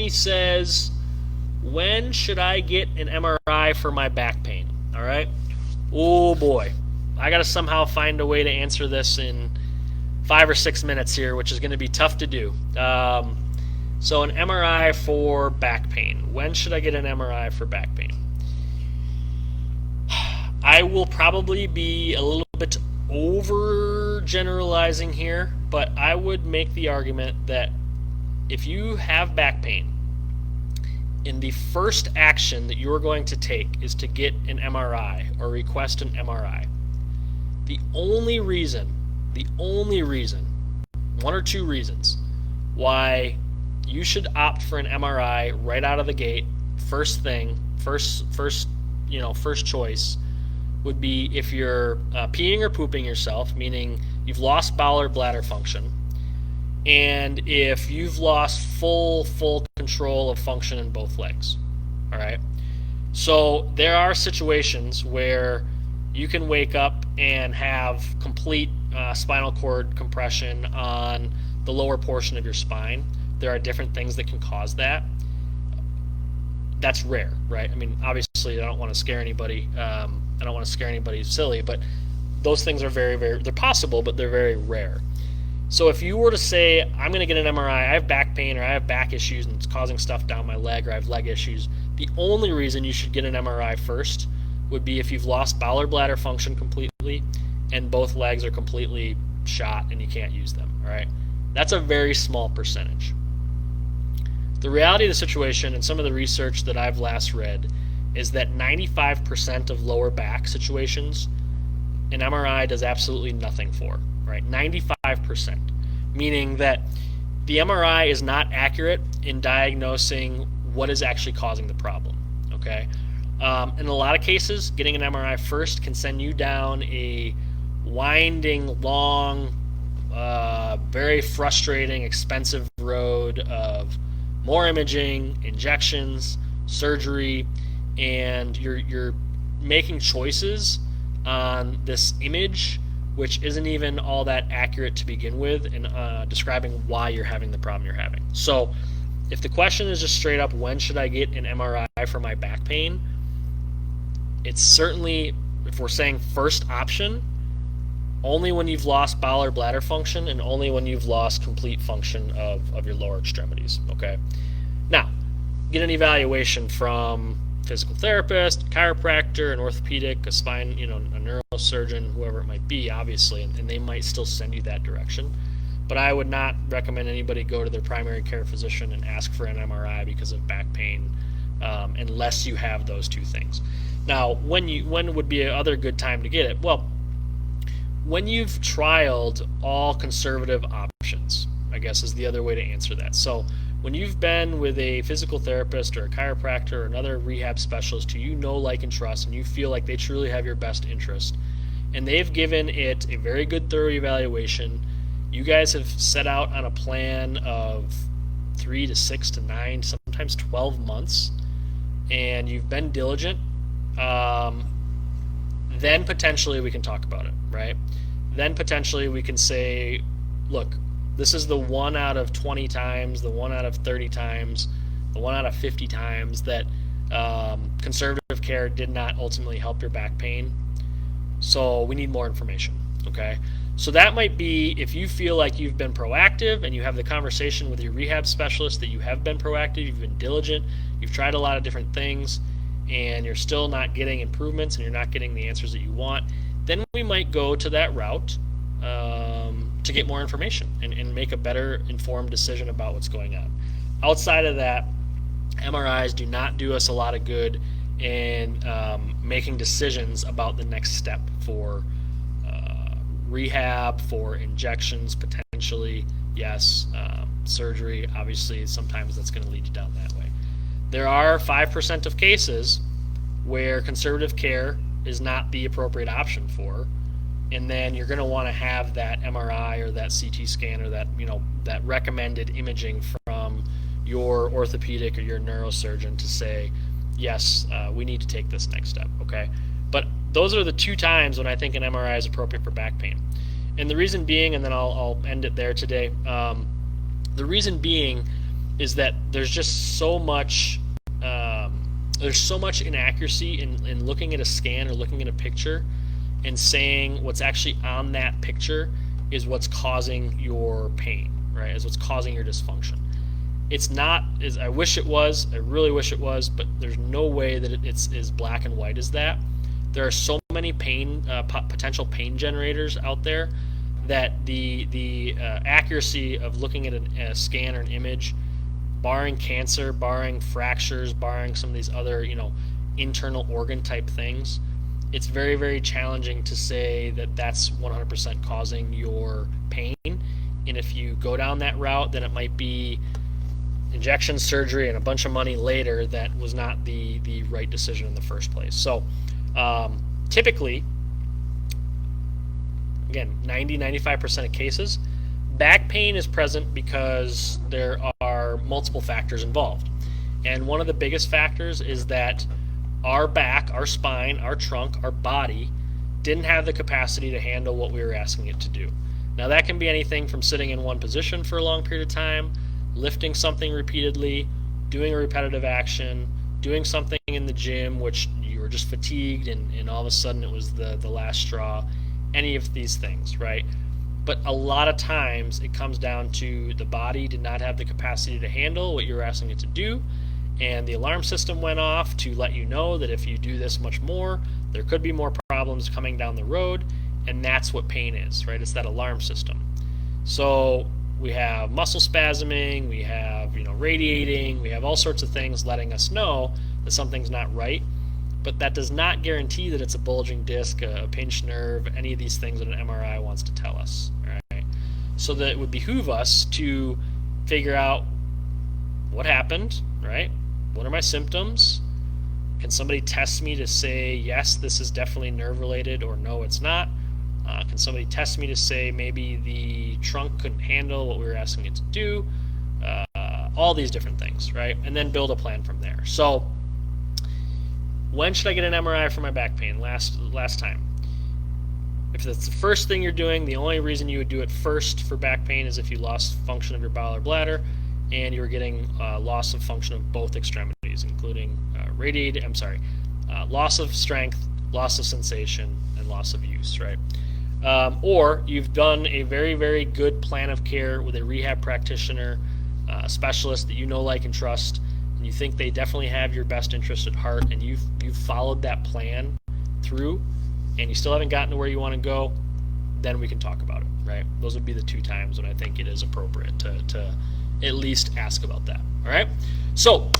me says, when should I get an MRI for my back pain? All right. Oh boy, I got to somehow find a way to answer this in 5 or 6 minutes here, which is going to be tough to do. So an MRI for back pain. When should I get an MRI for back pain? I will probably be a little bit overgeneralizing here, but I would make the argument that if you have back pain, and the first action that you're going to take is to get an MRI or request an MRI, the only reason, one or two reasons why you should opt for an MRI right out of the gate, first choice, would be if you're peeing or pooping yourself, meaning you've lost bowel or bladder function, and if you've lost full control of function in both legs. All right. So there are situations where you can wake up and have complete spinal cord compression on the lower portion of your spine. There are different things that can cause that. That's rare, right? I mean, obviously, I don't want to scare anybody. I don't want to scare anybody silly, but those things are they're possible, but they're very rare. So if you were to say, I'm going to get an MRI, I have back pain or I have back issues and it's causing stuff down my leg, or I have leg issues, the only reason you should get an MRI first would be if you've lost bowel or bladder function completely and both legs are completely shot and you can't use them, all right? That's a very small percentage. The reality of the situation and some of the research that I've last read is that 95% of lower back situations an MRI does absolutely nothing for, right? 95%, meaning that the MRI is not accurate in diagnosing what is actually causing the problem, okay? In a lot of cases, getting an MRI first can send you down a winding, long, very frustrating, expensive road of more imaging, injections, surgery, and you're making choices on this image which isn't even all that accurate to begin with in describing why you're having the problem you're having. So if the question is just straight up, when should I get an MRI for my back pain, it's certainly, if we're saying first option, only when you've lost bowel or bladder function and only when you've lost complete function of your lower extremities, okay? Now, get an evaluation from physical therapist, chiropractor, an orthopedic, a spine, a neurosurgeon, whoever it might be, obviously, and they might still send you that direction. But I would not recommend anybody go to their primary care physician and ask for an MRI because of back pain, unless you have those two things. Now, when would be another good time to get it? Well, when you've trialed all conservative options, I guess is the other way to answer that. So when you've been with a physical therapist or a chiropractor or another rehab specialist who you know, like, and trust, and you feel like they truly have your best interest, and they've given it a very good, thorough evaluation, you guys have set out on a plan of 3 to 6 to 9, sometimes 12 months, and you've been diligent, then potentially we can talk about it, right? Then potentially we can say, look, this is the 1 out of 20 times, the 1 out of 30 times, the 1 out of 50 times that conservative care did not ultimately help your back pain. So we need more information, okay? So that might be if you feel like you've been proactive and you have the conversation with your rehab specialist that you have been proactive, you've been diligent, you've tried a lot of different things, and you're still not getting improvements and you're not getting the answers that you want, then we might go to that route to get more information and make a better informed decision about what's going on. Outside of that, MRIs do not do us a lot of good in making decisions about the next step for rehab, for injections, potentially, yes, surgery. Obviously, sometimes that's going to lead you down that way. There are 5% of cases where conservative care is not the appropriate option for, and then you're going to want to have that MRI or that CT scan or that that recommended imaging from your orthopedic or your neurosurgeon to say, yes, we need to take this next step. Okay, but those are the 2 times when I think an MRI is appropriate for back pain, and the reason being, and then I'll end it there today. The reason being is that there's just so much inaccuracy in looking at a scan or looking at a picture and saying what's actually on that picture is what's causing your pain, right? Is what's causing your dysfunction. It's not as I wish it was. I really wish it was, but there's no way that it's as black and white as that. There are so many potential pain generators out there that the accuracy of looking at a scan or an image, barring cancer, barring fractures, barring some of these other internal organ type things, it's very, very challenging to say that that's 100% causing your pain. And if you go down that route, then it might be injection, surgery, and a bunch of money later that was not the right decision in the first place. So typically, again, 90-95% of cases, back pain is present because there are multiple factors involved. And one of the biggest factors is that our back, our spine, our trunk, our body didn't have the capacity to handle what we were asking it to do. Now that can be anything from sitting in one position for a long period of time, lifting something repeatedly, doing a repetitive action, doing something in the gym which you were just fatigued and all of a sudden it was the last straw, any of these things, right? But a lot of times it comes down to the body did not have the capacity to handle what you were asking it to do, and the alarm system went off to let you know that if you do this much more, there could be more problems coming down the road, and that's what pain is, right? It's that alarm system. So we have muscle spasming, we have radiating, we have all sorts of things letting us know that something's not right, but that does not guarantee that it's a bulging disc, a pinched nerve, any of these things that an MRI wants to tell us, right? So that it would behoove us to figure out what happened, right? What are my symptoms? Can somebody test me to say, yes, this is definitely nerve related, or no, it's not? Can somebody test me to say maybe the trunk couldn't handle what we were asking it to do? All these different things, right? And then build a plan from there. So when should I get an MRI for my back pain? Last time. If that's the first thing you're doing, the only reason you would do it first for back pain is if you lost function of your bowel or bladder and you were getting loss of function of both extremities, including loss of strength, loss of sensation, and loss of use, right? Or you've done a very, very good plan of care with a rehab practitioner, a specialist that you know, like, and trust, and you think they definitely have your best interest at heart, and you've followed that plan through, and you still haven't gotten to where you want to go, then we can talk about it, right? Those would be the two times when I think it is appropriate to at least ask about that, all right? So